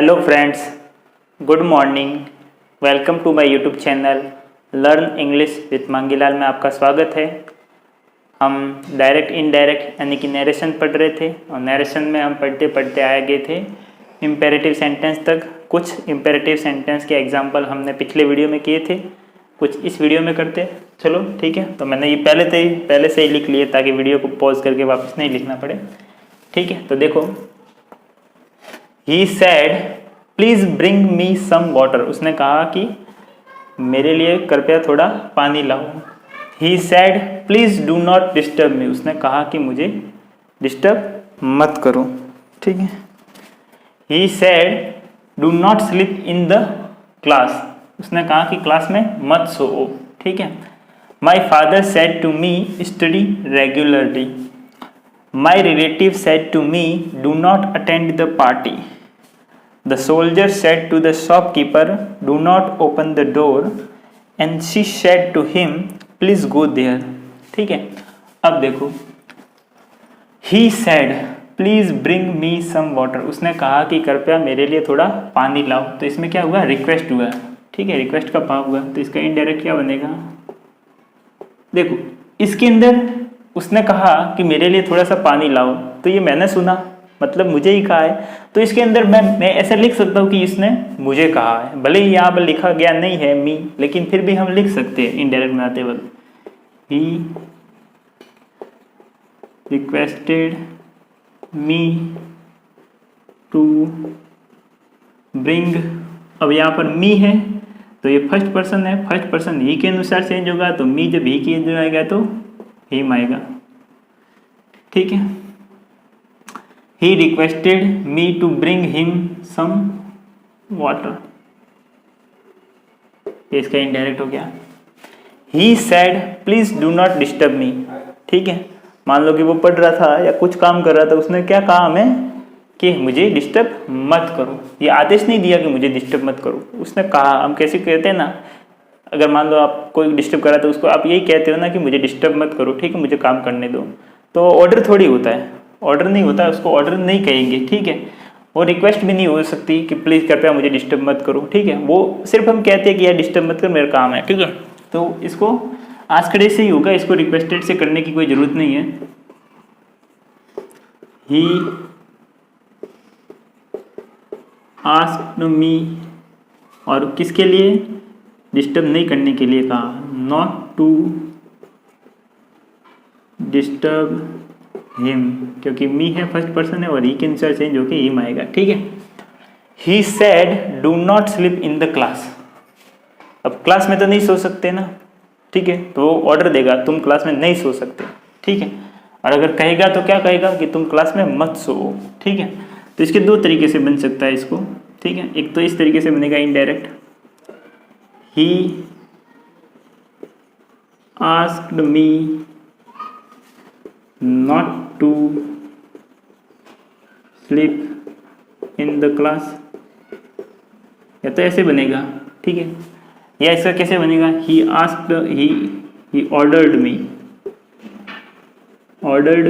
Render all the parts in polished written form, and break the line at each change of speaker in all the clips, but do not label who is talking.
Hello friends, good morning. Welcome to my YouTube channel learn English with Mangilal में आपका स्वागत है। हम डायरेक्ट इनडायरेक्ट यानी कि नरेशन पढ़ रहे थे और नरेशन में हम पढ़ते पढ़ते आए गए थे इम्पेरेटिव सेंटेंस तक। कुछ इम्पेरेटिव सेंटेंस के एग्जाम्पल हमने पिछले वीडियो में किए थे, कुछ इस वीडियो में करते। चलो ठीक है, तो मैंने ये पहले से ही लिख लिए ताकि वीडियो को पॉज करके वापस नहीं लिखना पड़े। ठीक है, तो देखो, He said, "Please bring me some water." उसने कहा कि मेरे लिए कृपया थोड़ा पानी लाओ। He said, "Please do not disturb me." उसने कहा कि मुझे डिस्टर्ब मत करो। ठीक है। He said, "Do not sleep in the class." उसने कहा कि क्लास में मत सो। ठीक है। My father said to me, "Study regularly." My relative said to me, "Do not attend the party." The soldier said to the shopkeeper, "Do not open the door." And she said to him, "Please go there." ठीक है। अब देखो, He said, "Please bring me some water." उसने कहा कि कृपया मेरे लिए थोड़ा पानी लाओ। तो इसमें क्या हुआ? रिक्वेस्ट हुआ। ठीक है, रिक्वेस्ट का भाव हुआ, तो इसका इनडायरेक्ट क्या बनेगा? देखो, इसके अंदर उसने कहा कि मेरे लिए थोड़ा सा पानी लाओ, तो ये मैंने सुना, मतलब मुझे ही कहा है। तो इसके अंदर मैं ऐसे लिख सकता हूँ कि इसने मुझे कहा है। भले ही यहाँ पर लिखा गया नहीं है मी, लेकिन फिर भी हम लिख सकते हैं इनडायरेक्ट बनाते वक्त, he requested me to bring. अब यहाँ पर मी है तो ये फर्स्ट पर्सन है, फर्स्ट पर्सन ही के अनुसार चेंज होगा, तो मी जब ही के अंदर आएगा तो हिम आएगा। ठीक है। He requested me to bring him some water. ये इसका इनडायरेक्ट हो गया। He said, "Please do not disturb me." ठीक है, मान लो कि वो पढ़ रहा था या कुछ काम कर रहा था, उसने क्या कहा हमें कि मुझे डिस्टर्ब मत करो। ये आदेश नहीं दिया कि मुझे डिस्टर्ब मत करो, उसने कहा। हम कैसे कहते हैं ना, अगर मान लो आप कोई डिस्टर्ब कर रहा है तो उसको आप यही कहते हो ना कि मुझे डिस्टर्ब मत करो, ठीक है, मुझे काम करने दो। तो ऑर्डर थोड़ी होता है, ऑर्डर नहीं होता है, उसको ऑर्डर नहीं कहेंगे। ठीक है, और रिक्वेस्ट भी नहीं हो सकती कि प्लीज़ कृपया मुझे डिस्टर्ब मत करो। ठीक है, वो सिर्फ हम कहते हैं कि यार डिस्टर्ब मत कर, मेरा काम है। ठीक है, तो इसको आज खड़े से ही होगा, इसको रिक्वेस्टेड से करने की कोई ज़रूरत नहीं है। ही आस्क्ड मी, और किसके लिए? डिस्टर्ब नहीं करने के लिए कहा, नॉट टू डिस्टर्ब हिम, क्योंकि मी है, फर्स्ट पर्सन है, और ही के अनुसार चेंज होकर हिम आएगा। ठीक है। He said, "do not sleep in the class." अब क्लास में तो नहीं सो सकते ना, ठीक है, तो वो ऑर्डर देगा तुम क्लास में नहीं सो सकते। ठीक है, और अगर कहेगा तो क्या कहेगा कि तुम क्लास में मत सो। ठीक है, तो इसके दो तरीके से बन सकता है इसको। ठीक है, एक तो इस तरीके से बनेगा indirect, he asked me not to sleep in the class, या तो ऐसे बनेगा। ठीक है, या इसका कैसे बनेगा? he asked, he ordered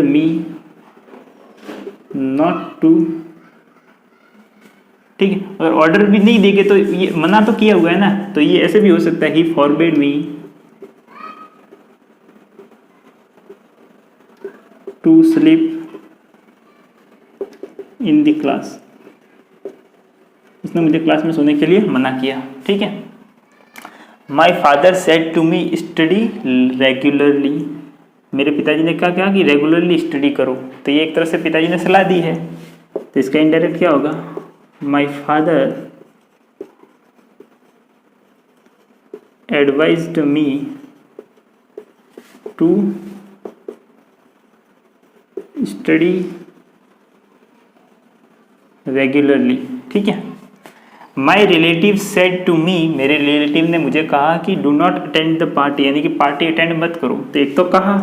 me not to। ठीक है, अगर ऑर्डर भी नहीं देंगे तो ये मना तो किया हुआ है ना, तो ये ऐसे भी हो सकता है, he forbade me to sleep in the class। उसने मुझे क्लास में सोने के लिए मना किया। ठीक है। My father said to me, "Study regularly." मेरे पिताजी ने क्या कहा कि रेगुलरली स्टडी करो, तो ये एक तरह से पिताजी ने सलाह दी है, तो इसका इनडायरेक्ट क्या होगा? My father advised me to study regularly. ठीक है। My relative said to me, मेरे रिलेटिव ने मुझे कहा कि do not attend the party, यानी कि पार्टी अटेंड मत करो। तो एक तो कहा,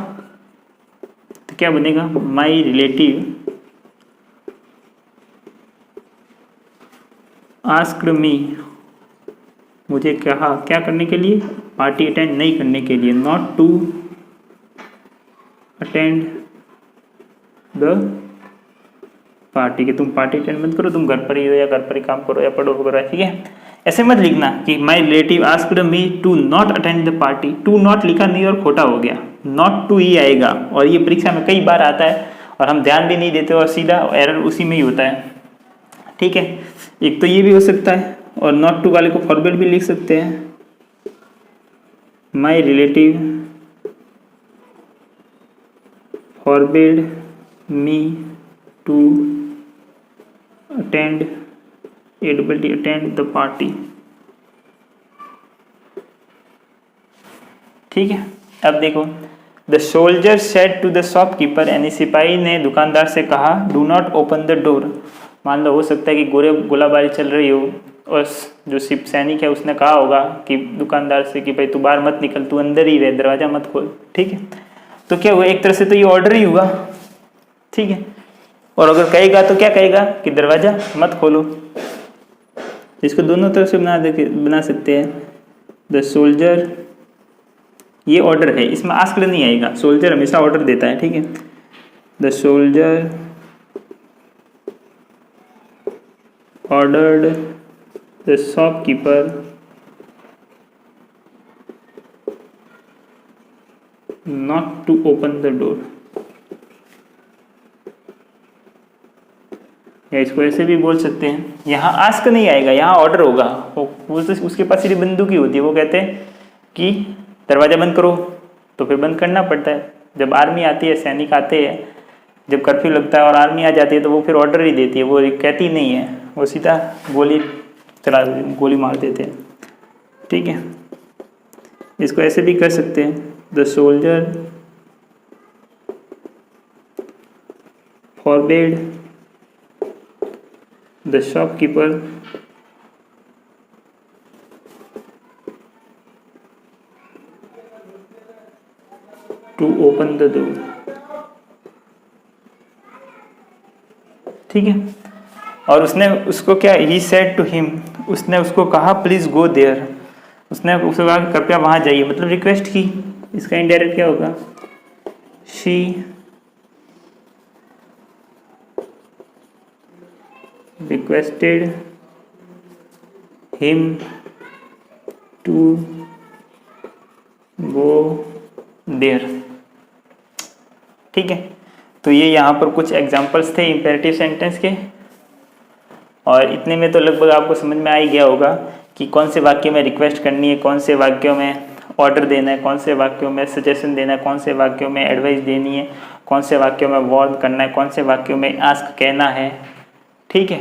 तो क्या बनेगा? माई रिलेटिव आस्क्ड मी, मुझे कहा क्या करने के लिए? पार्टी अटेंड नहीं करने के लिए, not to attend the party के, तुम पार्टी अटेंड मत करो, तुम घर पर ही हो या घर पर ही काम करो या पढ़ो वगैरह, ठीक है। ऐसे मत लिखना कि my relative asked me to not attend the party, to not लिखा नहीं और खोटा हो गया, नॉट टू ही आएगा, और ये परीक्षा में कई बार आता है और हम ध्यान भी नहीं देते और सीधा एरर उसी में ही होता है, ठीक है। एक तो ये भी हो सकता है, और नॉट टू वाले को फॉरवर्ड भी लिख सकते हैं, my relative forbid me to attend attend the party, ठीक है। अब देखो, the soldier said to the shopkeeper, यानी सिपाही ने दुकानदार से कहा, do not open the door. मान लो हो सकता है कि गोलाबारी चल रही हो और जो सैनिक है उसने कहा होगा कि दुकानदार से कि भाई तू बाहर मत निकल, तू अंदर ही रह, दरवाजा मत खोल, ठीक है। तो क्या हुआ, एक तरह से तो ये ऑर्डर ही हुआ, ठीक है। और अगर कहेगा तो क्या कहेगा कि दरवाजा मत खोलो, इसको दोनों तरफ से बना सकते हैं। द सोल्जर, ये ऑर्डर है, इसमें आस्क्ड नहीं आएगा, सोल्जर हमेशा ऑर्डर देता है, ठीक है। The soldier ordered the shopkeeper not to open the door, या इसको ऐसे भी बोल सकते हैं, यहाँ आस्क नहीं आएगा, यहाँ ऑर्डर होगा। वो उसके पास सिर्फ बंदूक ही होती है, वो कहते हैं कि दरवाज़ा बंद करो, तो फिर बंद करना पड़ता है। जब आर्मी आती है, सैनिक आते हैं, जब कर्फ्यू लगता है और आर्मी आ जाती है तो वो फिर ऑर्डर ही देती है, वो कहती नहीं है, वो सीधा गोली मार देते हैं, ठीक है। इसको ऐसे भी कर सकते हैं, the soldier forbid the shopkeeper to open the door, ठीक है। और उसने उसको क्या, ही सेड टू हिम, उसने उसको कहा प्लीज गो देयर, उसने उसको कहा कृपया वहां जाइए, मतलब रिक्वेस्ट की। इसका इनडायरेक्ट क्या होगा, she requested him to go there, ठीक है। तो ये यहाँ पर कुछ एग्जांपल्स थे इंपेरेटिव सेंटेंस के, और इतने में तो लगभग आपको समझ में आ ही गया होगा कि कौन से वाक्य में रिक्वेस्ट करनी है, कौन से वाक्यों में ऑर्डर देना है, कौन से वाक्यों में सजेशन देना है, कौन से वाक्यों में एडवाइस देनी है, कौन से वाक्यों में वार्न करना है, कौन से वाक्यों में आस्क कहना है, ठीक है।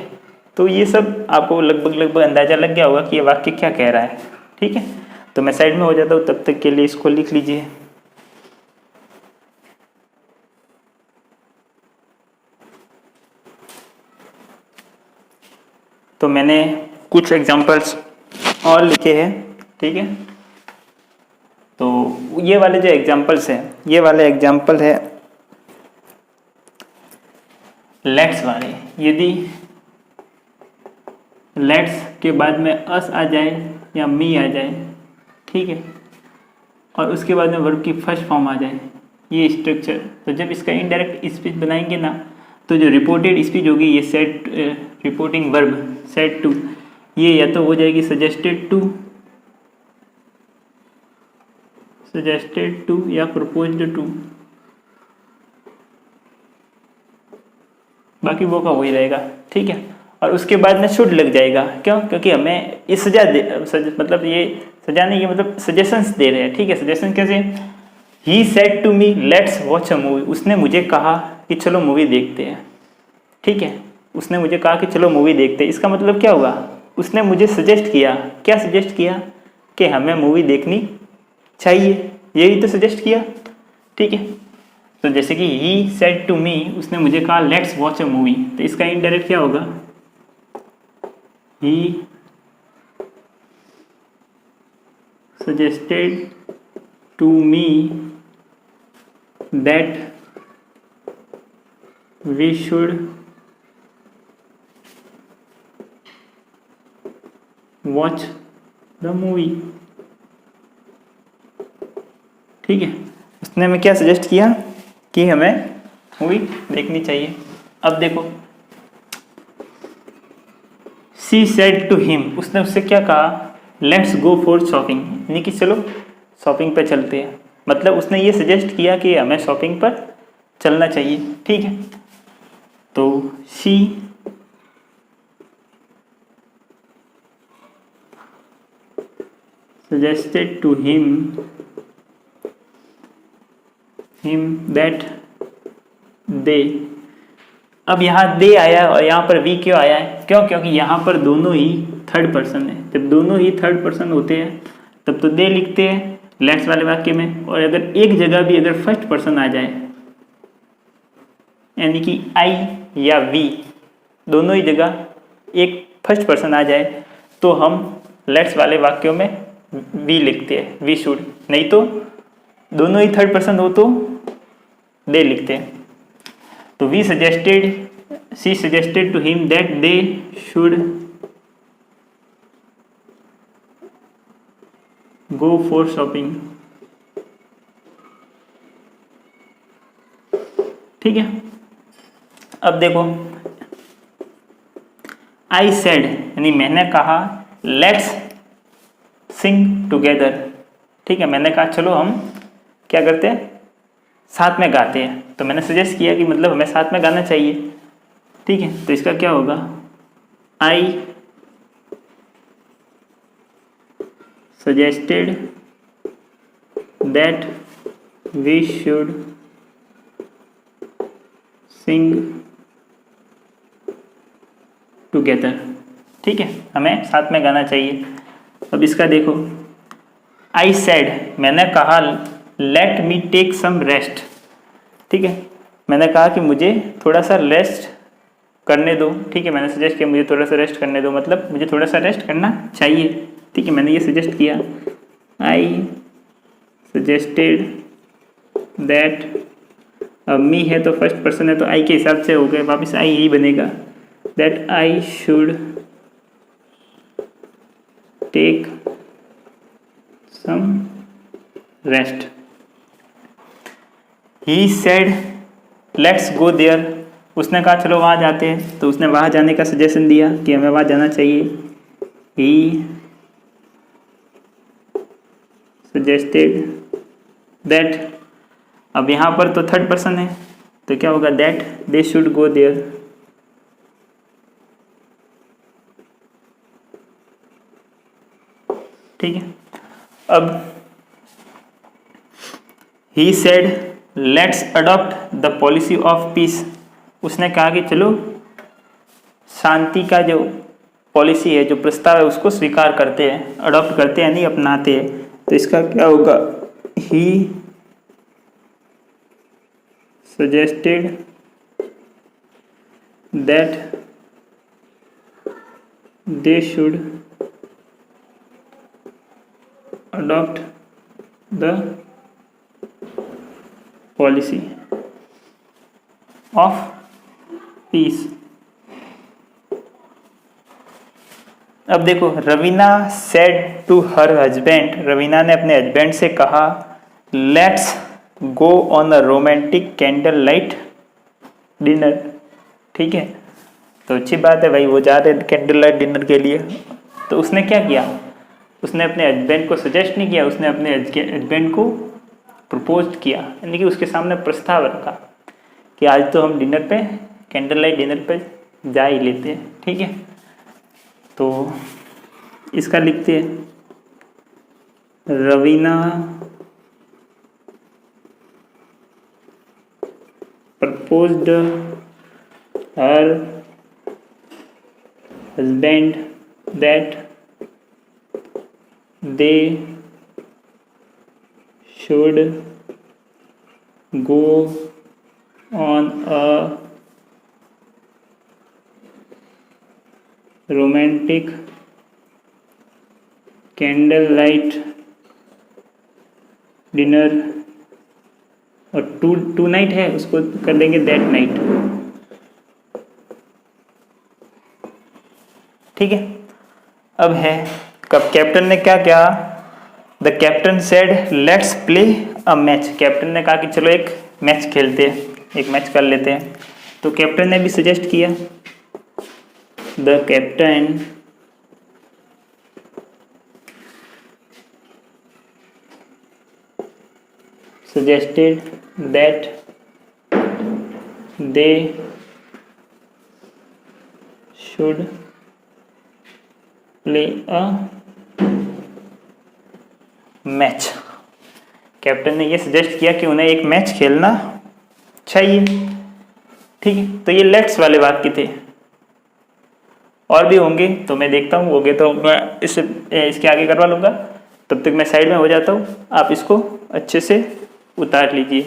तो ये सब आपको लगभग अंदाज़ा लग गया होगा कि ये वाक्य क्या कह रहा है, ठीक है। तो मैं साइड में हो जाता हूँ, तब तक के लिए इसको लिख लीजिए। तो मैंने कुछ एग्जांपल्स और लिखे हैं, ठीक है। तो ये वाले जो एग्जांपल्स हैं, ये वाले एग्जांपल है लेट्स वाले। यदि लेट्स के बाद में अस आ जाए या मी आ जाए, ठीक है, और उसके बाद में वर्ब की फर्स्ट फॉर्म आ जाए, ये स्ट्रक्चर, तो जब इसका इनडायरेक्ट स्पीच बनाएंगे ना, तो जो रिपोर्टेड स्पीच होगी, ये said reporting verb said to, ये या तो हो जाएगी सजेस्टेड टू या प्रपोज्ड टू, बाकी वो का वही रहेगा, ठीक है। और उसके बाद में शुड लग जाएगा, क्यों, क्योंकि हमें ये मतलब ये सजा नहीं, ये मतलब सजेशंस दे रहे हैं, ठीक है। सजेशन कैसे, he said to me let's watch a movie, उसने मुझे कहा कि चलो मूवी देखते हैं, ठीक है। उसने मुझे कहा कि चलो मूवी देखते हैं, इसका मतलब क्या हुआ, उसने मुझे सजेस्ट किया, क्या सजेस्ट किया, कि हमें मूवी देखनी चाहिए, यही तो सजेस्ट किया, ठीक है। तो जैसे कि ही सेड टू मी, उसने मुझे कहा लेट्स वॉच अ मूवी, तो इसका इनडायरेक्ट क्या होगा, he suggested to me that we should watch the movie, ठीक है। उसने हमें क्या सजेस्ट किया कि हमें मूवी देखनी चाहिए। अब देखो शी सेड टू हिम, उसने उससे क्या कहा, लेट्स गो फॉर शॉपिंग, यानी कि चलो शॉपिंग पे चलते हैं। मतलब उसने ये सजेस्ट किया कि हमें शॉपिंग पर चलना चाहिए, ठीक है। तो she suggested to him that they, अब यहाँ दे आया और यहाँ पर वी क्यों आया है, क्यों, क्योंकि यहाँ पर दोनों ही थर्ड पर्सन है। जब दोनों ही थर्ड पर्सन होते हैं तब तो दे लिखते हैं लेट्स वाले वाक्य में, और अगर एक जगह भी अगर फर्स्ट पर्सन आ जाए यानी कि आई या वी, दोनों ही जगह एक फर्स्ट पर्सन आ जाए तो हम लेट्स वाले वाक्यों में वी लिखते हैं, वी शुड। नहीं तो दोनों ही थर्ड पर्सन हो तो दे लिखते हैं। तो we suggested, she suggested to him that they should go for shopping, ठीक है। अब देखो आई सेड यानी मैंने कहा लेट्स सिंग टुगेदर, ठीक है। मैंने कहा चलो हम क्या करते हैं, साथ में गाते हैं। तो मैंने सजेस्ट किया कि मतलब हमें साथ में गाना चाहिए, ठीक है। तो इसका क्या होगा, I suggested that we should sing together, ठीक है, हमें साथ में गाना चाहिए। अब इसका देखो आई सेड मैंने कहा let me take some rest, ठीक है। मैंने कहा कि मुझे थोड़ा सा रेस्ट करने दो, ठीक है। मैंने सजेस्ट किया मुझे थोड़ा सा रेस्ट करने दो, मतलब मुझे थोड़ा सा रेस्ट करना चाहिए, ठीक है। मैंने ये सजेस्ट किया, आई सजेस्टेड दैट, अब मी है तो फर्स्ट पर्सन है तो आई के हिसाब से हो गए, वापस आई ही बनेगा, that I should take some rest. He said let's go there, उसने कहा चलो वहाँ जाते हैं, तो उसने वहाँ जाने का सजेशन दिया कि हमें वहाँ जाना चाहिए। ही सजेस्टेड दैट, अब यहाँ पर तो थर्ड पर्सन है तो क्या होगा, that they should go there, ठीक है। अब he said let's adopt the policy of peace, उसने कहा कि चलो शांति का जो पॉलिसी है, जो प्रस्ताव है उसको स्वीकार करते हैं, अडॉप्ट करते हैं, नहीं अपनाते हैं। तो इसका क्या होगा, he suggested that they should adopt the policy of peace. अब देखो Raveena said to her husband, Raveena ने अपने हस्बैंड से कहा let's go on a romantic candle light dinner, ठीक है। तो अच्छी बात है भाई, वो जा रहे कैंडल लाइट डिनर के लिए। तो उसने क्या किया, उसने अपने हस्बैंड को सजेस्ट नहीं किया, उसने अपने हस्बैंड को प्रपोज किया, यानी कि उसके सामने प्रस्ताव रखा कि आज तो हम डिनर पे, कैंडल लाइट डिनर पे जा ही लेते हैं, ठीक है। तो इसका लिखते हैं, Raveena proposed her husband that they should go on a romantic candlelight dinner, और टू नाइट है उसको कर देंगे दैट नाइट, ठीक है। अब है कब कैप्टन ने क्या किया, the captain said let's play a match, captain ने कहा कि चलो एक मैच खेलते हैं, एक मैच कर लेते हैं। तो कैप्टन ने भी सजेस्ट किया, the captain suggested that they should play a match. Captain ने ये सजेस्ट किया कि उन्हें एक मैच खेलना चाहिए। ठीक है, तो ये लेट्स वाले वाक्य थे। और भी होंगे तो मैं देखता हूँ, होंगे तो मैं इसके आगे करवा लूँगा। तब तक मैं साइड में हो जाता हूँ, आप इसको अच्छे से उतार लीजिए।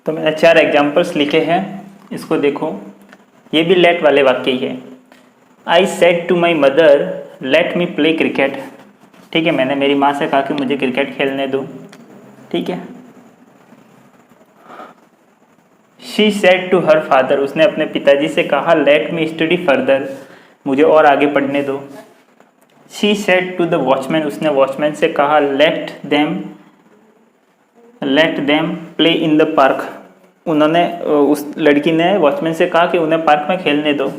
तो मैंने 4 एग्जाम्पल्स लिखे हैं, इसको देखो। ये भी लेट वाले वाक्य ही है। I said to my mother let me play cricket. ठीक है, मैंने मेरी माँ से कहा कि मुझे क्रिकेट खेलने दो। ठीक है। She said to her father, उसने अपने पिताजी से कहा लेट मी स्टडी फर्दर, मुझे और आगे पढ़ने दो। She said to the watchman, उसने वॉचमैन से कहा let them play in the park, उन्होंने उस लड़की ने वॉचमैन से कहा कि उन्हें पार्क में खेलने दो।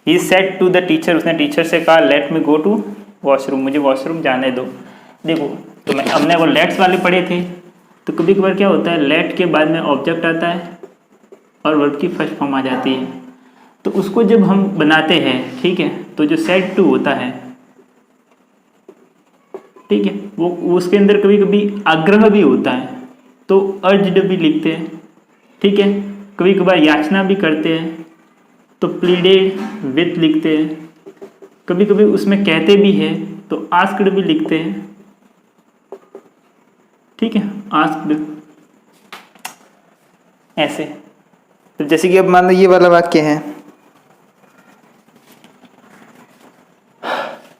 He said to the teacher, उसने टीचर से कहा let me go to washroom, मुझे वॉशरूम जाने दो। देखो, तो हमने वो लेट्स वाले पढ़े थे। तो कभी कभार क्या होता है, लेट के बाद में ऑब्जेक्ट आता है और वर्ब की फर्स्ट फॉर्म आ जाती है। तो उसको जब हम बनाते हैं, ठीक है, तो जो सेड टू होता है, ठीक है, वो उसके अंदर कभी कभी आग्रह भी होता है, तो अर्ज्ड भी लिखते हैं। ठीक है, कभी कभार याचना भी करते हैं, तो प्लीडेड विथ लिखते हैं। कभी कभी उसमें कहते भी हैं, तो आस्क्ड भी लिखते हैं। ठीक है, आस्क्ड ऐसे। तो जैसे कि अब मान लो ये वाला वाक्य है,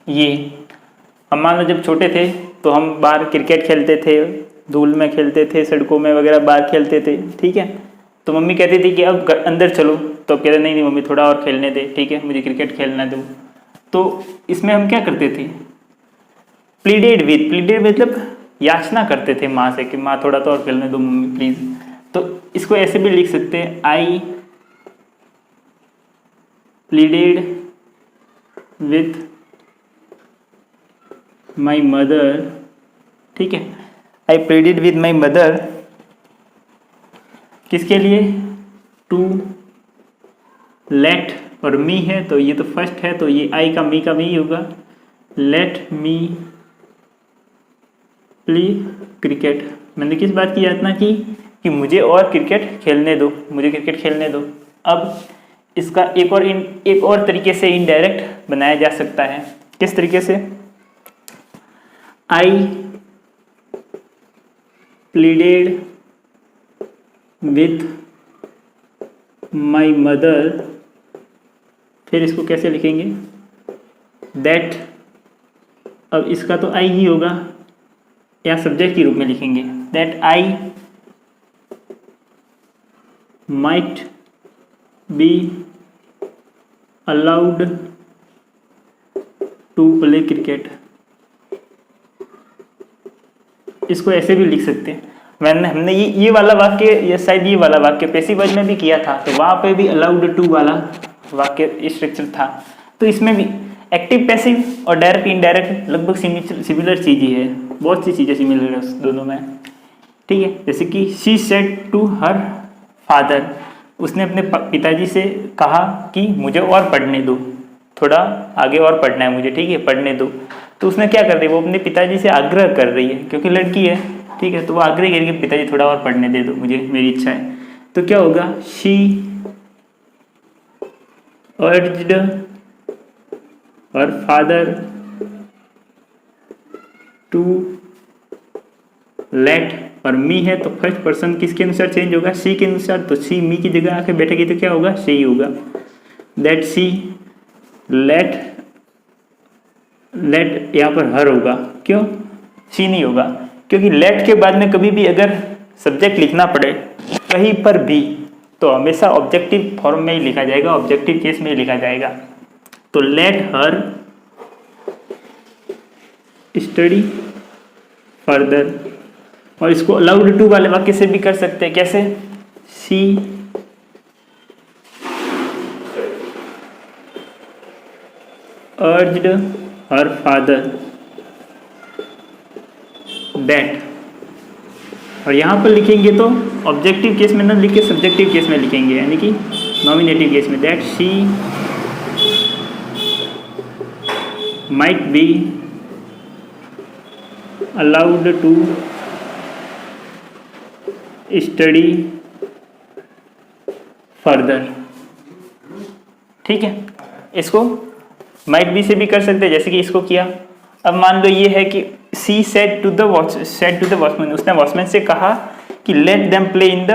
ये हम मान लो जब छोटे थे तो हम बाहर क्रिकेट खेलते थे, धूल में खेलते थे, सड़कों में वगैरह बाहर खेलते थे। ठीक है, तो मम्मी कहती थी कि अब अंदर चलो, तो अब कहते नहीं नहीं मम्मी थोड़ा और खेलने दे, ठीक है, मुझे क्रिकेट खेलना दो। तो इसमें हम क्या करते थे, प्लीडेड विथ, प्लीडेड मतलब याचना करते थे माँ से कि माँ थोड़ा तो और खेलने दो मम्मी प्लीज़। तो इसको ऐसे भी लिख सकते हैं, आई प्लीडेड विथ माई मदर। ठीक है, आई प्लीडेड विथ माई मदर, किसके लिए, टू लेट, और मी है तो ये तो फर्स्ट है, तो ये आई का मी का मी होगा, लेट मी प्ले क्रिकेट। मैंने किस बात की यातना की कि मुझे और क्रिकेट खेलने दो, मुझे क्रिकेट खेलने दो। अब इसका एक और तरीके से इनडायरेक्ट बनाया जा सकता है। किस तरीके से, आई प्लीडेड विथ माई मदर, फिर इसको कैसे लिखेंगे, दैट, अब इसका तो आई ही होगा, या सब्जेक्ट के रूप में लिखेंगे, that I might be allowed to play cricket. इसको ऐसे भी लिख सकते हैं। हमने ये वाला वाक्य, ये शायद ये वाला वाक्य पैसिव वॉइस में भी किया था, तो वहाँ पे भी अलाउड टू वाला वाक्य स्ट्रक्चर था। तो इसमें भी एक्टिव पैसिव और डायरेक्ट इनडायरेक्ट लगभग सिमिलर चीज़ ही है, बहुत सी चीज़ें सिमिलर है दोनों में। ठीक है, जैसे कि she said to her father, उसने अपने पिताजी से कहा कि मुझे और पढ़ने दो, थोड़ा आगे और पढ़ना है मुझे, ठीक है, पढ़ने दो। तो उसने क्या कर रही है, वो अपने पिताजी से आग्रह कर रही है, क्योंकि लड़की है। ठीक है, तो वो आग्रह करेगी पिताजी थोड़ा और पढ़ने दे दो मुझे, मेरी इच्छा है। तो क्या होगा, she urged her father to let, और मी है तो फर्स्ट पर्सन किसके अनुसार चेंज होगा, सी के अनुसार। तो सी मी की जगह आके बैठेगी तो क्या होगा, शी होगा। दैट सी लेट, लेट यहाँ पर हर होगा, क्यों, सी नहीं होगा, क्योंकि लेट के बाद में कभी भी अगर सब्जेक्ट लिखना पड़े कहीं पर भी, तो हमेशा ऑब्जेक्टिव फॉर्म में ही लिखा जाएगा, ऑब्जेक्टिव केस में ही लिखा जाएगा। तो लेट हर स्टडी फर्दर, और इसको अलाउड टू वाले वाक्य से भी कर सकते हैं। कैसे, she urged her father that, और यहाँ पर लिखेंगे तो ऑब्जेक्टिव केस में न लिख के सब्जेक्टिव केस में लिखेंगे, यानी कि नॉमिनेटिव केस में, that she might be allowed to study further. ठीक है, इसको माइट बी से भी कर सकते हैं जैसे कि इसको किया। अब मान लो ये है कि she said to the watchman, उसने वॉचमैन से कहा कि let them play in the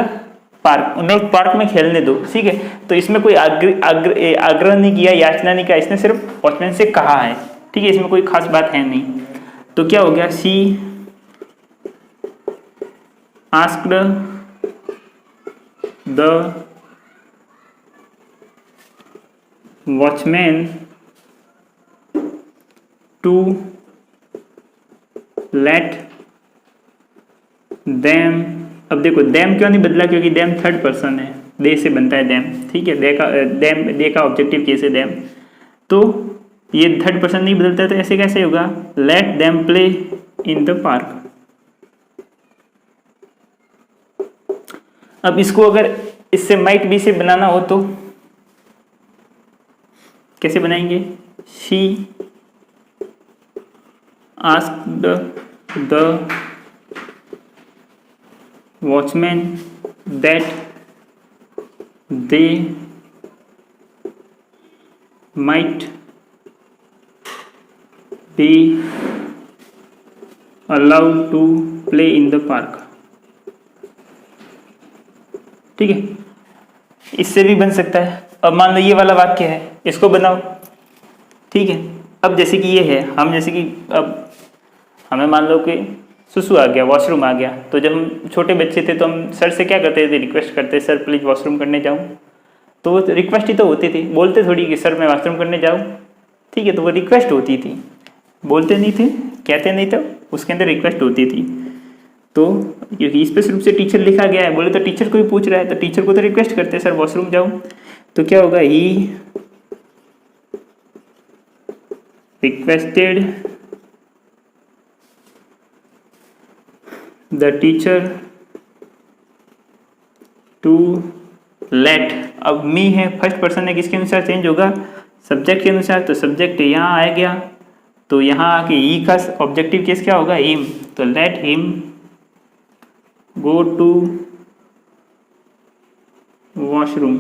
park, उन्हें पार्क में खेलने दो। ठीक है, तो इसमें कोई आग्रह नहीं किया, याचना नहीं किया, इसने सिर्फ वॉचमैन से कहा है। ठीक है, इसमें कोई खास बात है नहीं। तो क्या हो गया, she asked the watchman to let them. अब देखो देम क्यों नहीं बदला, क्योंकि देम थर्ड पर्सन है, दे से बनता है देम। ठीक है, दे का ऑब्जेक्टिव केस है देम, तो ये थर्ड पर्सन नहीं बदलता है, तो ऐसे कैसे होगा, late them play in the park. अब इसको अगर इससे माइट बी से बनाना हो तो कैसे बनाएंगे, she asked the watchman that they might be allowed to play in the park. ठीक है, इससे भी बन सकता है। अब मान लो ये वाला वाक्य है, इसको बनाओ। ठीक है, अब जैसे कि ये है, हम जैसे कि अब हमें मान लो कि सुसु आ गया, वॉशरूम आ गया, तो जब हम छोटे बच्चे थे तो हम सर से क्या करते थे, रिक्वेस्ट करते, सर प्लीज़ वॉशरूम करने जाऊँ। तो वो रिक्वेस्ट ही तो होती थी, बोलते थोड़ी कि सर मैं वॉशरूम करने जाऊँ। ठीक है, तो वो रिक्वेस्ट होती थी, बोलते नहीं थे, कहते नहीं थे, उसके अंदर रिक्वेस्ट होती थी। तो क्योंकि स्पष्ट रूप से टीचर लिखा गया है, बोले तो टीचर को भी पूछ रहा है, तो टीचर को तो रिक्वेस्ट करते हैं सर वॉशरूम जाऊँ। तो क्या होगा, he requested the teacher to let. अब मी है, फर्स्ट पर्सन है, किसके अनुसार चेंज होगा, सब्जेक्ट के अनुसार। तो सब्जेक्ट यहाँ आ गया, तो यहाँ आके ही का ऑब्जेक्टिव केस क्या होगा, हिम। तो let him go to washroom.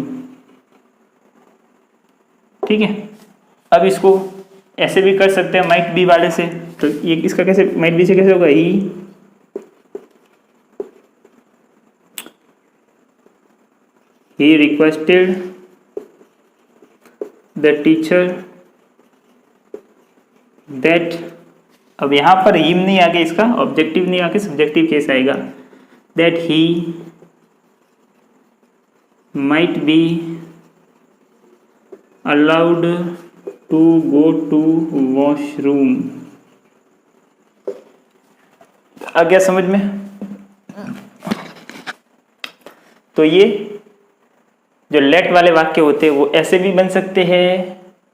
ठीक है, अब इसको ऐसे भी कर सकते हैं माइट बी वाले से। तो ये इसका कैसे, माइट बी से कैसे होगा, he requested the teacher that। अब यहाँ पर हिम नहीं आगे, इसका ऑब्जेक्टिव नहीं आके सब्जेक्टिव केस आएगा, that he might be allowed to go to washroom। आ गया समझ में। तो ये जो लेट वाले वाक्य होते हैं वो ऐसे भी बन सकते हैं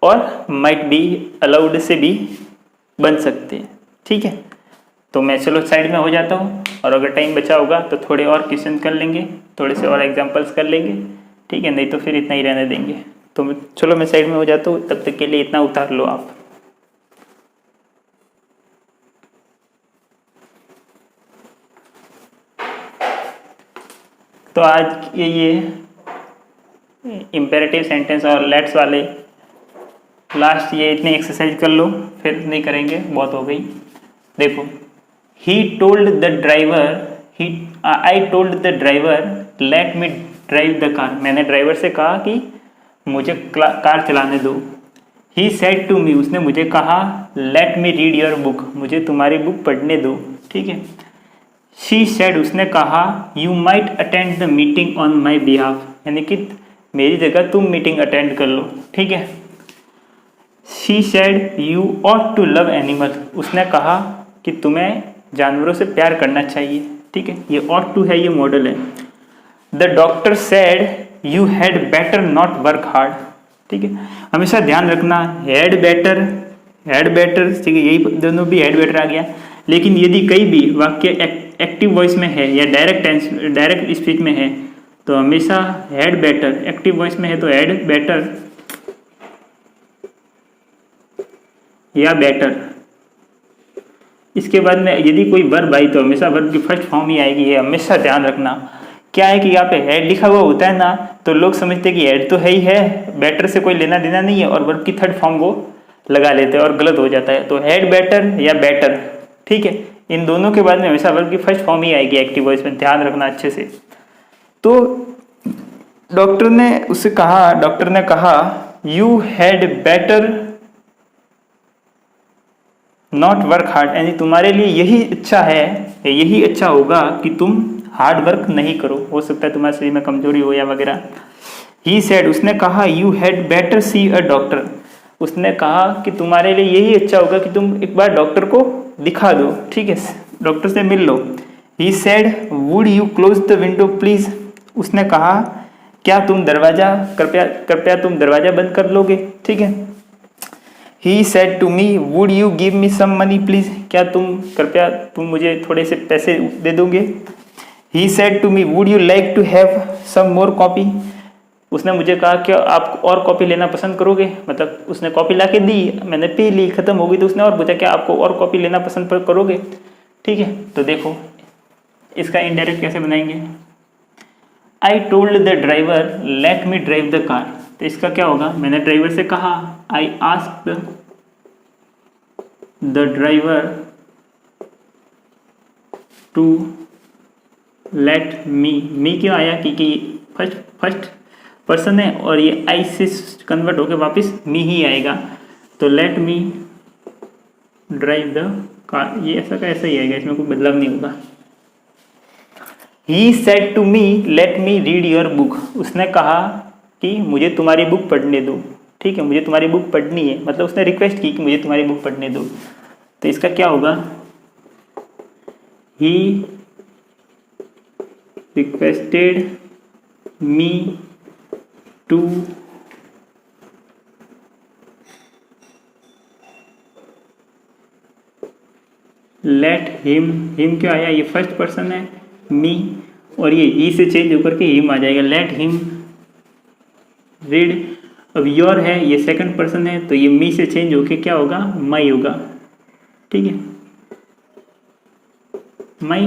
और माइट बी अलाउड से भी बन सकते हैं। ठीक है, तो मैं चलो साइड में हो जाता हूँ, और अगर टाइम बचा होगा तो थोड़े और क्वेश्चन कर लेंगे, थोड़े से और एग्जांपल्स कर लेंगे। ठीक है, नहीं तो फिर इतना ही रहने देंगे। तो चलो मैं साइड में हो जाता हूँ, तब तक के लिए इतना उतार लो आप। तो आज ये इम्पेरेटिव सेंटेंस और लेट्स वाले लास्ट ये इतने एक्सरसाइज कर लो, फिर नहीं करेंगे, बहुत हो गई। देखो, he told the driver, I told the driver let me drive the car. मैंने ड्राइवर से कहा कि मुझे कार चलाने दो। ही सेड टू मी, उसने मुझे कहा let me read your book, मुझे तुम्हारी बुक पढ़ने दो। ठीक है, शी सेड, उसने कहा you might attend the meeting on my behalf, यानी कि मेरी जगह तुम मीटिंग अटेंड कर लो। ठीक है, she said you ought to love animal, उसने कहा कि तुम्हें जानवरों से प्यार करना चाहिए। ठीक है, ये ऑट टू है, ये मॉडल है। The doctor said you had better not work hard. ठीक है, हमेशा ध्यान रखना, हैड बेटर हैड बेटर, ठीक है, यही दोनों भी हैड बेटर आ गया। लेकिन यदि कई भी वाक्य एक्टिव वॉइस में है या डायरेक्ट स्पीच में है तो हमेशा हैड बेटर, एक्टिव वॉइस में है तो हैड बेटर या बेटर। इसके बाद में यदि कोई वर्ब आई तो हमेशा वर्ब की फर्स्ट फॉर्म ही आएगी, ये हमेशा ध्यान रखना। क्या है कि यहाँ पे हेड लिखा हुआ होता है ना, तो लोग समझते हैं कि हेड तो है ही है, बेटर से कोई लेना देना नहीं है, और वर्ब की थर्ड फॉर्म वो लगा लेते हैं और गलत हो जाता है। तो हेड बेटर या बेटर, ठीक है, इन दोनों के बाद में हमेशा वर्ब की फर्स्ट फॉर्म ही आएगी एक्टिव वॉइस में, ध्यान रखना अच्छे से। तो डॉक्टर ने कहा you had better not work hard, यानी तुम्हारे लिए यही अच्छा है, यही अच्छा होगा कि तुम हार्ड वर्क नहीं करो, हो सकता है तुम्हारे शरीर में कमजोरी हो या वगैरह। ही सेड, उसने कहा you had better see a doctor, उसने कहा कि तुम्हारे लिए यही अच्छा होगा कि तुम एक बार डॉक्टर को दिखा दो, ठीक है, डॉक्टर से मिल लो। He said would you close the window please, उसने कहा क्या तुम दरवाजा कृपया तुम दरवाजा बंद कर लोगे, ठीक है। He said to me would you give me some money please, क्या तुम मुझे थोड़े से पैसे दे दोगे। He said to me would you like to have some more coffee, उसने मुझे कहा क्या आप और कॉपी लेना पसंद करोगे, मतलब उसने कॉपी ला के दी, मैंने पी ली, खत्म हो गई, तो उसने और पूछा क्या आपको और कॉपी लेना पसंद करोगे, ठीक है। तो देखो इसका इनडायरेक्ट कैसे बनाएंगे। I told the driver let me drive the car, तो इसका क्या होगा, मैंने ड्राइवर से कहा, I asked the driver to let me क्यों आया, क्योंकि फर्स्ट पर्सन है और ये आई से कन्वर्ट होकर वापस मी ही आएगा, तो late me drive the car, ये ऐसा का ऐसा ही आएगा, इसमें कोई बदलाव नहीं होगा। He said to me let me read your book, उसने कहा कि मुझे तुम्हारी बुक पढ़ने दो, ठीक है, मुझे तुम्हारी बुक पढ़नी है, मतलब उसने रिक्वेस्ट की कि मुझे तुम्हारी बुक पढ़ने दो, तो इसका क्या होगा, he requested me to let him क्या आया, ये फर्स्ट पर्सन है मी, और ये ही से चेंज होकर के हिम आ जाएगा, लेट हिम रीड। अब योर है, ये सेकंड पर्सन है, तो ये मी से चेंज होके क्या होगा, माई होगा, ठीक है, माई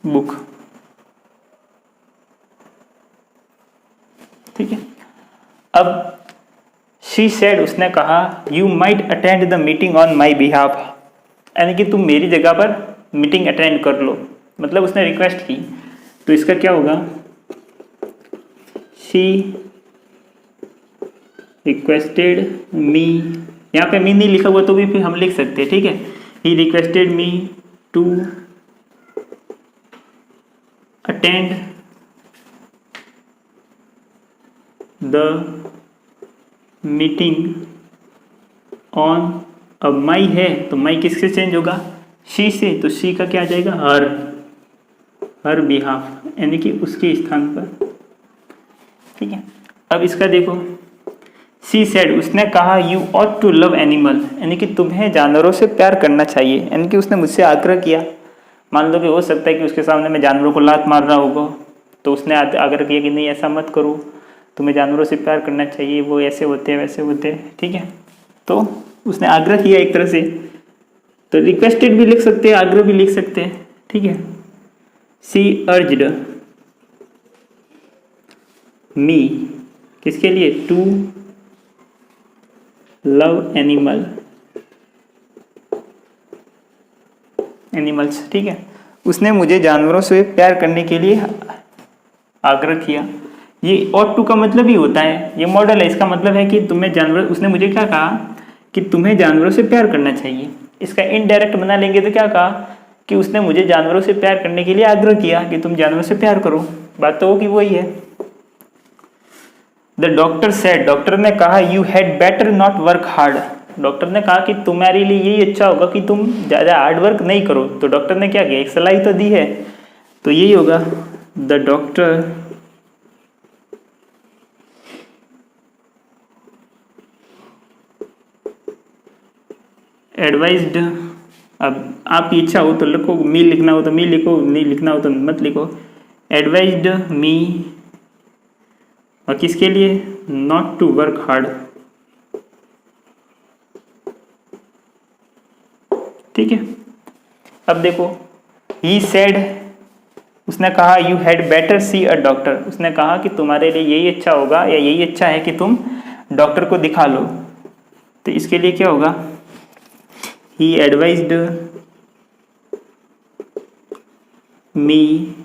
बुक, ठीक है। अब शी सेड, उसने कहा you might attend the meeting on my behalf, यानी कि तुम मेरी जगह पर मीटिंग अटेंड कर लो, मतलब उसने रिक्वेस्ट की, तो इसका क्या होगा, शी रिक्वेस्टेड मी, यहाँ पे मी नहीं लिखा हुआ तो भी फिर हम लिख सकते हैं, ठीक है। He requested me to attend the meeting on, अब माई है तो माई किससे चेंज होगा, शी से, तो शी का क्या आ जाएगा, हर बिहाफ, यानी कि उसके स्थान पर, ठीक है। अब इसका देखो, शी सेड, उसने कहा you ought to love animal, यानी कि तुम्हें जानवरों से प्यार करना चाहिए, यानी कि उसने मुझसे आग्रह किया। मान लो कि हो सकता है कि उसके सामने मैं जानवरों को लात मार रहा होगा, तो उसने आग्रह किया कि नहीं ऐसा मत करो, तुम्हें जानवरों से प्यार करना चाहिए, वो ऐसे होते हैं वैसे होते हैं, ठीक है। तो उसने आग्रह किया एक तरह से, तो रिक्वेस्टेड भी लिख सकते हैं, आग्रह भी लिख सकते हैं, ठीक है। सी अर्ज्ड मी, किसके लिए, टू लव एनिमल्स, ठीक है, उसने मुझे जानवरों से प्यार करने के लिए आग्रह किया। ये ऑट टू का मतलब ही होता है, ये मॉडल है, इसका मतलब है कि तुम्हें जानवर, उसने मुझे क्या कहा कि तुम्हें जानवरों से प्यार करना चाहिए। इसका इनडायरेक्ट बना लेंगे तो क्या कहा कि उसने मुझे जानवरों से प्यार करने के लिए आग्रह किया कि तुम जानवरों से प्यार करो, बात तो होगी वही है। द डॉक्टर सेड, डॉक्टर ने कहा you had better not work hard, doctor ने कहा कि तुम्हारे लिए यही अच्छा होगा कि तुम ज़्यादा हार्ड वर्क नहीं करो। तो डॉक्टर ने क्या किया, एक सलाह तो दी है, तो यही होगा, द डॉक्टर एडवाइज्ड, अब आपकी इच्छा हो तो लिखो, मी लिखना हो तो मी लिखो, नहीं लिखना हो तो मत लिखो। एडवाइज्ड मी, और किसके लिए? Not to work hard. ठीक है, अब देखो, ही सेड, उसने कहा you had better see a doctor, उसने कहा कि तुम्हारे लिए यही अच्छा होगा या यही अच्छा है कि तुम डॉक्टर को दिखा लो। तो इसके लिए क्या होगा? He advised me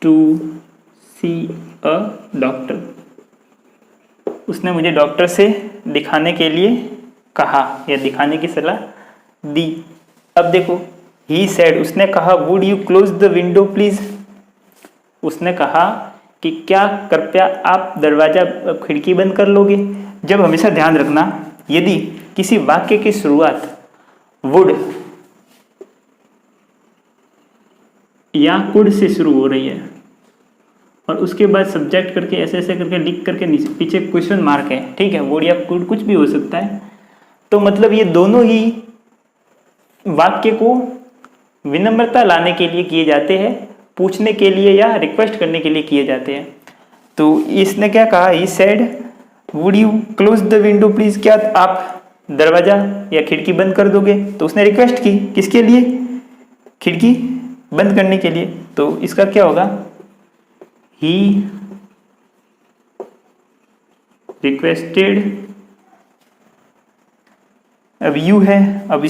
to see a doctor, उसने मुझे डॉक्टर से दिखाने के लिए कहा या दिखाने की सलाह दी। अब देखो, ही सेड, उसने कहा would you close the window please, उसने कहा कि क्या कृपया आप दरवाजा खिड़की बंद कर लोगे। जब हमेशा ध्यान रखना, यदि किसी वाक्य की शुरुआत वुड या कुड से शुरू हो रही है और उसके बाद सब्जेक्ट करके ऐसे ऐसे करके लिख करके पीछे क्वेश्चन मार्क है, ठीक है, वुड या कुड कुछ भी हो सकता है, तो मतलब ये दोनों ही वाक्य को विनम्रता लाने के लिए किए जाते हैं, पूछने के लिए या रिक्वेस्ट करने के लिए किए जाते हैं। तो इसने क्या कहा? ही said would you close the window please, क्या आप दरवाजा या खिड़की बंद कर दोगे। तो उसने रिक्वेस्ट की, किसके लिए? खिड़की बंद करने के लिए। तो इसका क्या होगा? ही रिक्वेस्टेड, अब यू है, अब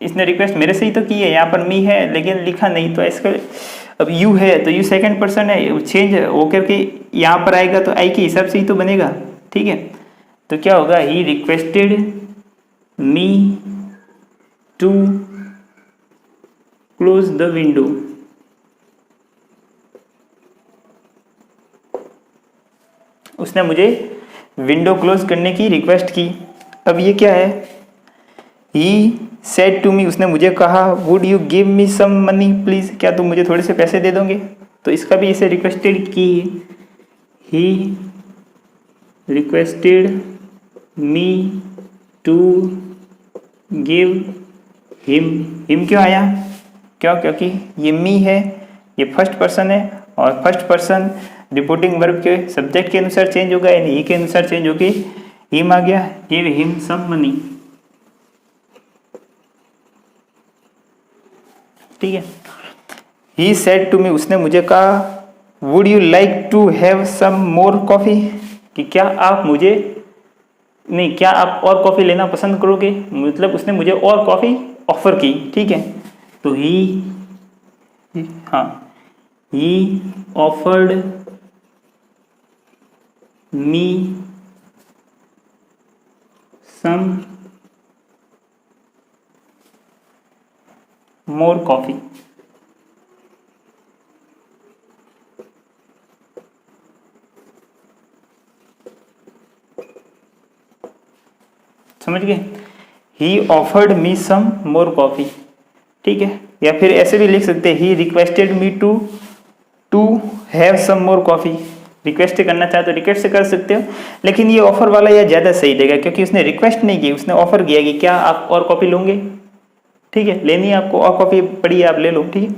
इसने रिक्वेस्ट मेरे से ही तो की है, यहाँ पर मी है लेकिन लिखा नहीं, तो इसका अब यू है तो यू सेकंड पर्सन है, चेंज होकर के यहाँ पर आएगा तो आई के हिसाब से ही तो बनेगा, ठीक है। तो क्या होगा? He requested me to close the window, उसने मुझे विंडो क्लोज करने की रिक्वेस्ट की। अब ये क्या है? ही सेड टू मी, उसने मुझे कहा would you give me some money please, क्या तुम मुझे थोड़े से पैसे दे दोगे। तो इसका भी इसे रिक्वेस्टेड की, he requested me to give him क्यों आया? क्यों? क्योंकि ये मी है, ये फर्स्ट पर्सन है और फर्स्ट पर्सन रिपोर्टिंग वर्ब के सब्जेक्ट के अनुसार चेंज होगा, यानी ही के अनुसार चेंज होगी, हिम आ गया, गिव हिम सम मनी, ठीक है। ही सेड टू मी, उसने मुझे कहा would you like to have some more coffee, कि क्या आप मुझे नहीं, क्या आप और कॉफी लेना पसंद करोगे, मतलब उसने मुझे और कॉफी ऑफर की, ठीक है। तो ही ऑफर्ड मी सम मोर कॉफी, समझ गए? ही ऑफर्ड मी सम मोर कॉफी, ठीक है। या फिर ऐसे भी लिख सकते हैं, he requested me to have some more coffee, request करना चाहे तो रिक्वेस्ट से कर सकते हो, लेकिन ये ऑफर वाला यह ज़्यादा सही देगा, क्योंकि उसने रिक्वेस्ट नहीं की, उसने ऑफर किया कि क्या आप और कॉफी लोगे, ठीक है, लेनी है आपको और कॉफी पड़ी है आप ले लो, ठीक है।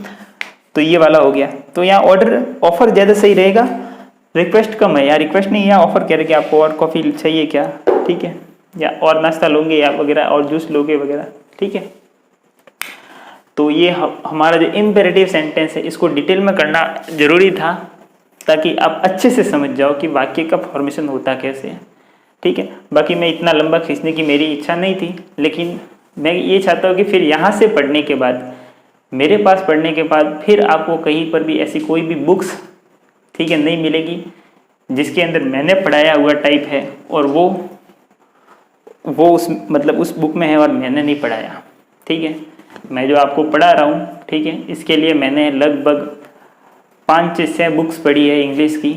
तो ये वाला हो गया। तो यहाँ ऑर्डर ऑफर ज़्यादा सही रहेगा, रिक्वेस्ट कम है, यहाँ रिक्वेस्ट नहीं, यहाँ ऑफर कह रहे कि आपको और कॉफी चाहिए क्या, ठीक है, या और नाश्ता लोगे या वगैरह और जूस लोगे वगैरह, ठीक है। तो ये हमारा जो इम्पेरेटिव सेंटेंस है इसको डिटेल में करना जरूरी था, ताकि आप अच्छे से समझ जाओ कि वाक्य का फॉर्मेशन होता कैसे है, ठीक है। बाकी मैं इतना लंबा खींचने की मेरी इच्छा नहीं थी, लेकिन मैं ये चाहता हूँ कि फिर यहाँ से पढ़ने के बाद, मेरे पास पढ़ने के बाद फिर आपको कहीं पर भी ऐसी कोई भी बुक्स, ठीक है, नहीं मिलेगी जिसके अंदर मैंने पढ़ाया हुआ टाइप है और वो उस मतलब उस बुक में है और मैंने नहीं पढ़ाया, ठीक है। मैं जो आपको पढ़ा रहा हूँ, ठीक है, इसके लिए मैंने लगभग 5 से 6 बुक्स पढ़ी है इंग्लिश की,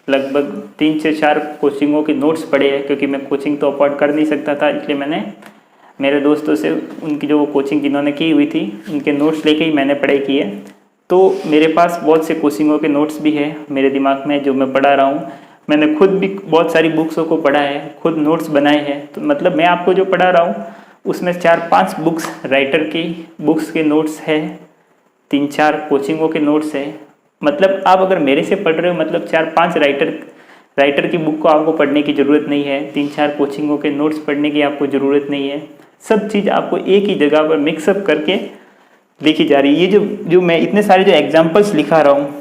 लगभग 3 से 4 कोचिंगों के नोट्स पढ़े हैं, क्योंकि मैं कोचिंग तो अफोर्ड कर नहीं सकता था, इसलिए मैंने मेरे दोस्तों से उनकी जो कोचिंग जिन्होंने की हुई थी उनके नोट्स लेके ही मैंने पढ़ाई की है। तो मेरे पास बहुत से कोचिंगों के नोट्स भी है मेरे दिमाग में जो मैं पढ़ा रहा हूँ, मैंने खुद भी बहुत सारी बुक्सों को पढ़ा है, खुद नोट्स बनाए हैं। तो मतलब मैं आपको जो पढ़ा रहा हूँ उसमें 4-5 बुक्स राइटर की बुक्स के नोट्स है, 3-4 कोचिंगों के नोट्स है। मतलब आप अगर मेरे से पढ़ रहे हो मतलब 4-5 राइटर की बुक को आपको पढ़ने की ज़रूरत नहीं है, 3-4 कोचिंगों के नोट्स पढ़ने की आपको ज़रूरत नहीं है। सब चीज़ आपको एक ही जगह पर मिक्सअप करके लिखी जा रही है। ये जो मैं इतने सारे जो एग्जाम्पल्स लिखा रहा हूँ,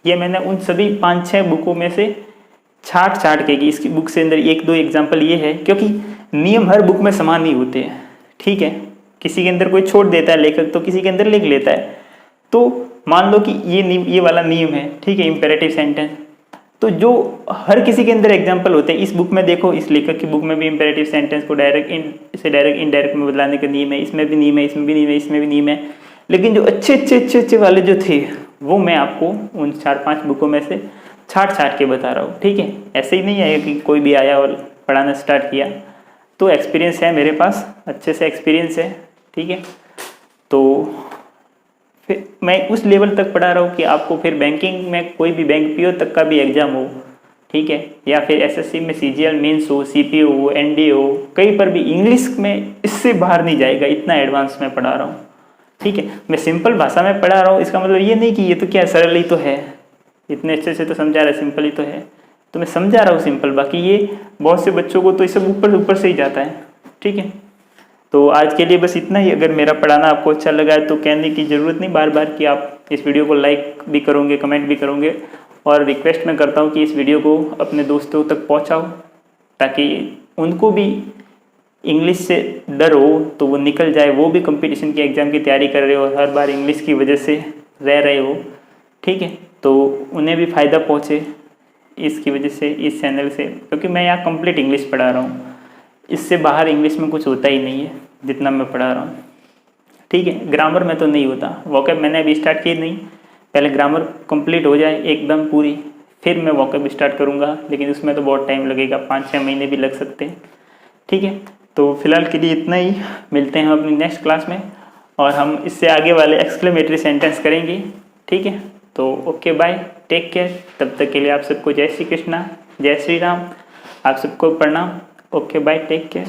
ये मैंने उन सभी 5-6 बुकों में से छाट के कि इसकी बुक से अंदर 1-2 एग्जाम्पल ये है, क्योंकि नियम हर बुक में समान नहीं होते हैं। ठीक है, किसी के अंदर कोई छोड़ देता है लेखक तो किसी के अंदर लिख लेता है। तो मान लो कि ये वाला नियम है, ठीक है, इंपेरेटिव सेंटेंस, तो जो हर किसी के अंदर एग्जाम्पल होते हैं, इस बुक में देखो, इस लेखक की बुक में भी इंपेरेटिव सेंटेंस को डायरेक्ट इनडायरेक्ट में बदलाने का नियम है, इसमें भी नियम है, इसमें भी नियम है, इसमें भी नियम है। लेकिन जो अच्छे वाले जो थे वो मैं आपको उन 4-5 बुकों में से छाट के बता रहा हूँ। ठीक है, ऐसे ही नहीं है कि कोई भी आया और पढ़ाना स्टार्ट किया। तो एक्सपीरियंस है मेरे पास, अच्छे से एक्सपीरियंस है। ठीक है, तो फिर मैं उस लेवल तक पढ़ा रहा हूँ कि आपको फिर बैंकिंग में कोई भी बैंक पीओ तक का भी एग्जाम हो, ठीक है, या फिर एसएससी में सीजीएल मेंस हो, सीपीओ हो, एनडीए हो, कहीं पर भी इंग्लिश में इससे बाहर नहीं जाएगा, इतना एडवांस में पढ़ा रहा हूँ। ठीक है, मैं सिंपल भाषा में पढ़ा रहा हूँ, इसका मतलब ये नहीं कि ये तो क्या सरल ही तो है, इतने अच्छे से तो समझा रहा है, सिंपल ही तो है, तो मैं समझा रहा हूँ सिंपल। बाकी ये बहुत से बच्चों को तो ये सब ऊपर से ही जाता है। ठीक है, तो आज के लिए बस इतना ही। अगर मेरा पढ़ाना आपको अच्छा लगा है तो कहने की ज़रूरत नहीं बार बार कि आप इस वीडियो को लाइक भी करोगे, कमेंट भी करोगे, और रिक्वेस्ट मैं करता हूँ कि इस वीडियो को अपने दोस्तों तक पहुँचाओ ताकि उनको भी इंग्लिश से डर हो तो वो निकल जाए, वो भी कंपटीशन के एग्ज़ाम की तैयारी कर रहे हो और हर बार इंग्लिश की वजह से रह रहे हो। ठीक है, तो उन्हें भी फ़ायदा पहुँचे इसकी वजह से, इस चैनल से, क्योंकि मैं यहाँ कंप्लीट इंग्लिश पढ़ा रहा हूँ, इससे बाहर इंग्लिश में कुछ होता ही नहीं है जितना मैं पढ़ा रहा हूँ। ठीक है, ग्रामर में तो नहीं होता, वोकैब मैंने अभी स्टार्ट की नहीं, पहले ग्रामर कंप्लीट हो जाए एकदम पूरी, फिर मैं वोकैब स्टार्ट करूँगा, लेकिन उसमें तो बहुत टाइम लगेगा, 5-6 महीने भी लग सकते हैं। ठीक है, तो फिलहाल के लिए इतना ही, मिलते हैं अपनी नेक्स्ट क्लास में और हम इससे आगे वाले एक्सक्लेमेटरी सेंटेंस करेंगे। ठीक है, तो ओके बाय, टेक केयर। तब तक के लिए आप सबको जय श्री कृष्णा, जय श्री राम, आप सबको प्रणाम। Okay bye, take care.